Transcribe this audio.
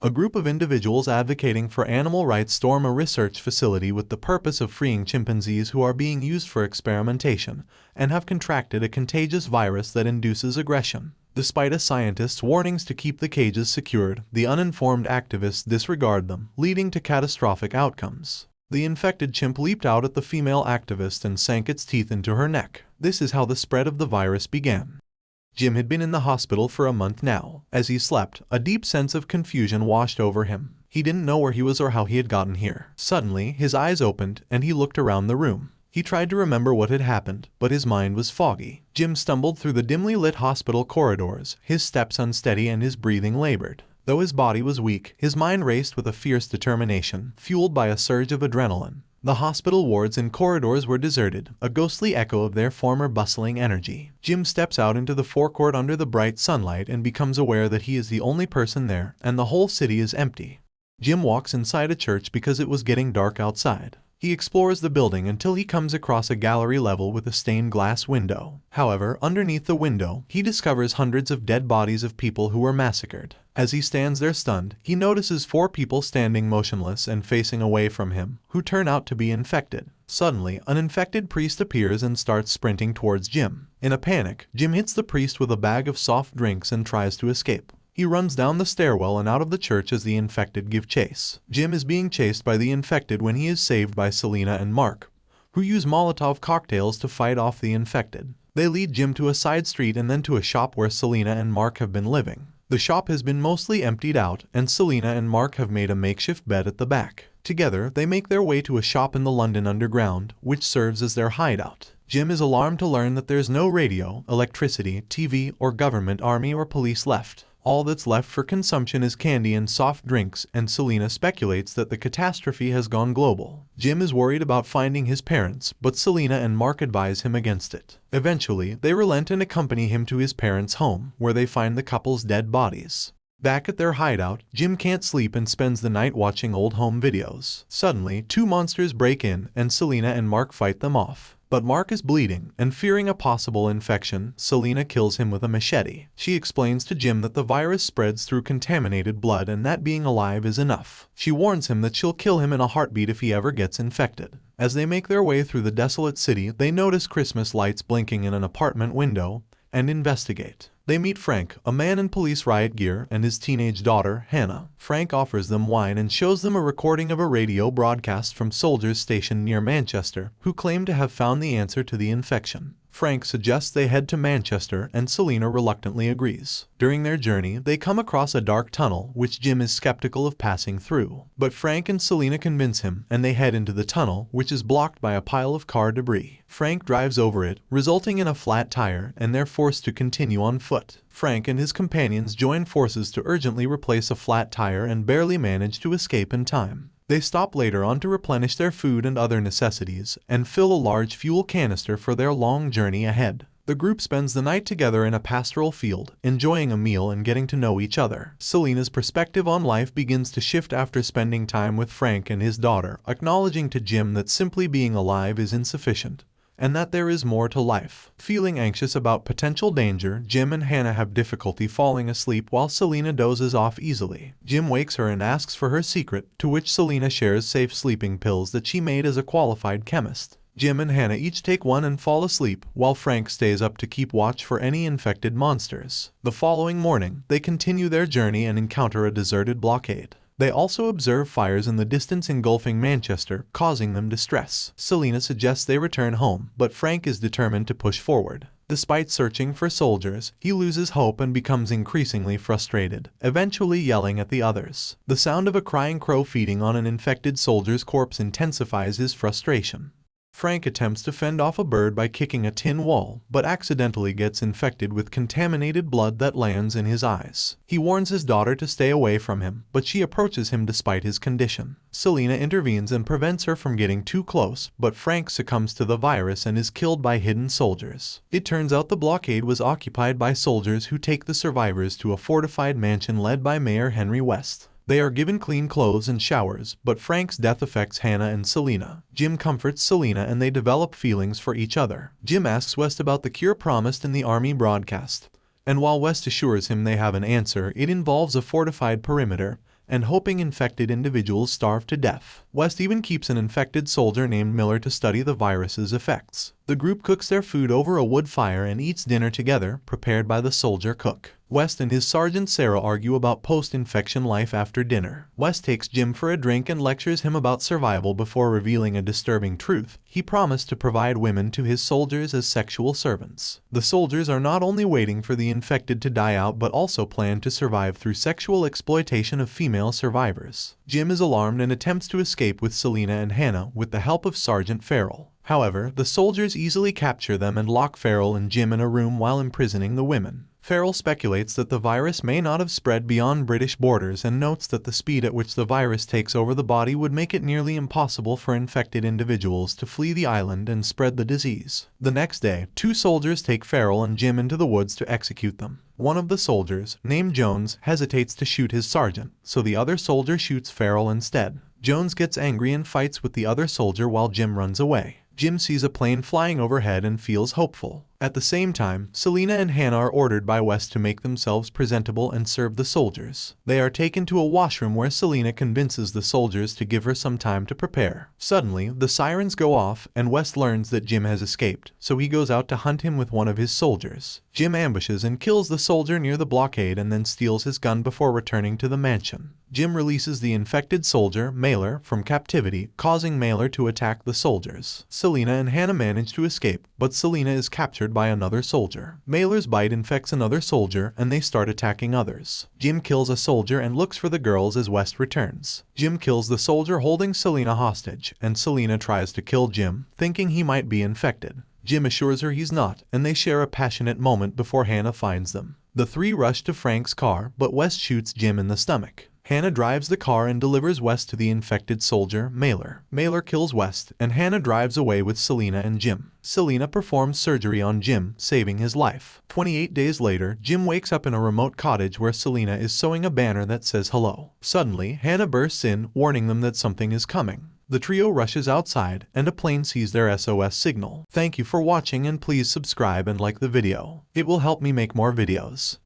A group of individuals advocating for animal rights storm a research facility with the purpose of freeing chimpanzees who are being used for experimentation and have contracted a contagious virus that induces aggression. Despite a scientist's warnings to keep the cages secured, the uninformed activists disregard them, leading to catastrophic outcomes. The infected chimp leaped out at the female activist and sank its teeth into her neck. This is how the spread of the virus began. Jim had been in the hospital for a month now. As he slept, a deep sense of confusion washed over him. He didn't know where he was or how he had gotten here. Suddenly, his eyes opened and he looked around the room. He tried to remember what had happened, but his mind was foggy. Jim stumbled through the dimly lit hospital corridors, his steps unsteady and his breathing labored. Though his body was weak, his mind raced with a fierce determination, fueled by a surge of adrenaline. The hospital wards and corridors were deserted, a ghostly echo of their former bustling energy. Jim steps out into the forecourt under the bright sunlight and becomes aware that he is the only person there, and the whole city is empty. Jim walks inside a church because it was getting dark outside. He explores the building until he comes across a gallery level with a stained glass window. However, underneath the window, he discovers hundreds of dead bodies of people who were massacred. As he stands there stunned, he notices 4 people standing motionless and facing away from him, who turn out to be infected. Suddenly, an infected priest appears and starts sprinting towards Jim. In a panic, Jim hits the priest with a bag of soft drinks and tries to escape. He runs down the stairwell and out of the church as the infected give chase. Jim is being chased by the infected when he is saved by Selena and Mark, who use Molotov cocktails to fight off the infected. They lead Jim to a side street and then to a shop where Selena and Mark have been living. The shop has been mostly emptied out, and Selena and Mark have made a makeshift bed at the back. Together, they make their way to a shop in the London Underground, which serves as their hideout. Jim is alarmed to learn that there's no radio, electricity, TV, or government, army, or police left. All that's left for consumption is candy and soft drinks, and Selena speculates that the catastrophe has gone global. Jim is worried about finding his parents, but Selena and Mark advise him against it. Eventually, they relent and accompany him to his parents' home, where they find the couple's dead bodies. Back at their hideout, Jim can't sleep and spends the night watching old home videos. Suddenly, 2 monsters break in, and Selena and Mark fight them off. But Mark is bleeding, and fearing a possible infection, Selena kills him with a machete. She explains to Jim that the virus spreads through contaminated blood and that being alive is enough. She warns him that she'll kill him in a heartbeat if he ever gets infected. As they make their way through the desolate city, they notice Christmas lights blinking in an apartment window and investigate. They meet Frank, a man in police riot gear, and his teenage daughter, Hannah. Frank offers them wine and shows them a recording of a radio broadcast from soldiers stationed near Manchester, who claim to have found the answer to the infection. Frank suggests they head to Manchester, and Selena reluctantly agrees. During their journey, they come across a dark tunnel, which Jim is skeptical of passing through. But Frank and Selena convince him, and they head into the tunnel, which is blocked by a pile of car debris. Frank drives over it, resulting in a flat tire, and they're forced to continue on foot. Frank and his companions join forces to urgently replace a flat tire and barely manage to escape in time. They stop later on to replenish their food and other necessities, and fill a large fuel canister for their long journey ahead. The group spends the night together in a pastoral field, enjoying a meal and getting to know each other. Selena's perspective on life begins to shift after spending time with Frank and his daughter, acknowledging to Jim that simply being alive is insufficient, and that there is more to life. Feeling anxious about potential danger, Jim and Hannah have difficulty falling asleep while Selena dozes off easily. Jim wakes her and asks for her secret, to which Selena shares safe sleeping pills that she made as a qualified chemist. Jim and Hannah each take one and fall asleep, while Frank stays up to keep watch for any infected monsters. The following morning, they continue their journey and encounter a deserted blockade. They also observe fires in the distance engulfing Manchester, causing them distress. Selena suggests they return home, but Frank is determined to push forward. Despite searching for soldiers, he loses hope and becomes increasingly frustrated, eventually yelling at the others. The sound of a crying crow feeding on an infected soldier's corpse intensifies his frustration. Frank attempts to fend off a bird by kicking a tin wall, but accidentally gets infected with contaminated blood that lands in his eyes. He warns his daughter to stay away from him, but she approaches him despite his condition. Selena intervenes and prevents her from getting too close, but Frank succumbs to the virus and is killed by hidden soldiers. It turns out the blockade was occupied by soldiers who take the survivors to a fortified mansion led by Mayor Henry West. They are given clean clothes and showers, but Frank's death affects Hannah and Selena. Jim comforts Selena and they develop feelings for each other. Jim asks West about the cure promised in the army broadcast, and while West assures him they have an answer, it involves a fortified perimeter and hoping infected individuals starve to death. West even keeps an infected soldier named Miller to study the virus's effects. The group cooks their food over a wood fire and eats dinner together, prepared by the soldier cook. West and his Sergeant Sarah argue about post-infection life after dinner. West takes Jim for a drink and lectures him about survival before revealing a disturbing truth. He promised to provide women to his soldiers as sexual servants. The soldiers are not only waiting for the infected to die out but also plan to survive through sexual exploitation of female survivors. Jim is alarmed and attempts to escape with Selena and Hannah with the help of Sergeant Farrell. However, the soldiers easily capture them and lock Farrell and Jim in a room while imprisoning the women. Farrell speculates that the virus may not have spread beyond British borders and notes that the speed at which the virus takes over the body would make it nearly impossible for infected individuals to flee the island and spread the disease. The next day, 2 soldiers take Farrell and Jim into the woods to execute them. One of the soldiers, named Jones, hesitates to shoot his sergeant, so the other soldier shoots Farrell instead. Jones gets angry and fights with the other soldier while Jim runs away. Jim sees a plane flying overhead and feels hopeful. At the same time, Selena and Hannah are ordered by West to make themselves presentable and serve the soldiers. They are taken to a washroom where Selena convinces the soldiers to give her some time to prepare. Suddenly, the sirens go off and West learns that Jim has escaped, so he goes out to hunt him with one of his soldiers. Jim ambushes and kills the soldier near the blockade and then steals his gun before returning to the mansion. Jim releases the infected soldier, Mailer, from captivity, causing Mailer to attack the soldiers. Selena and Hannah manage to escape, but Selena is captured by another soldier. Mailer's bite infects another soldier and they start attacking others. Jim kills a soldier and looks for the girls as West returns. Jim kills the soldier holding Selena hostage, and Selena tries to kill Jim, thinking he might be infected. Jim assures her he's not, and they share a passionate moment before Hannah finds them. The 3 rush to Frank's car, but West shoots Jim in the stomach. Hannah drives the car and delivers West to the infected soldier, Mailer. Mailer kills West, and Hannah drives away with Selena and Jim. Selena performs surgery on Jim, saving his life. 28 days later, Jim wakes up in a remote cottage where Selena is sewing a banner that says hello. Suddenly, Hannah bursts in, warning them that something is coming. The trio rushes outside, and a plane sees their SOS signal. Thank you for watching and please subscribe and like the video. It will help me make more videos.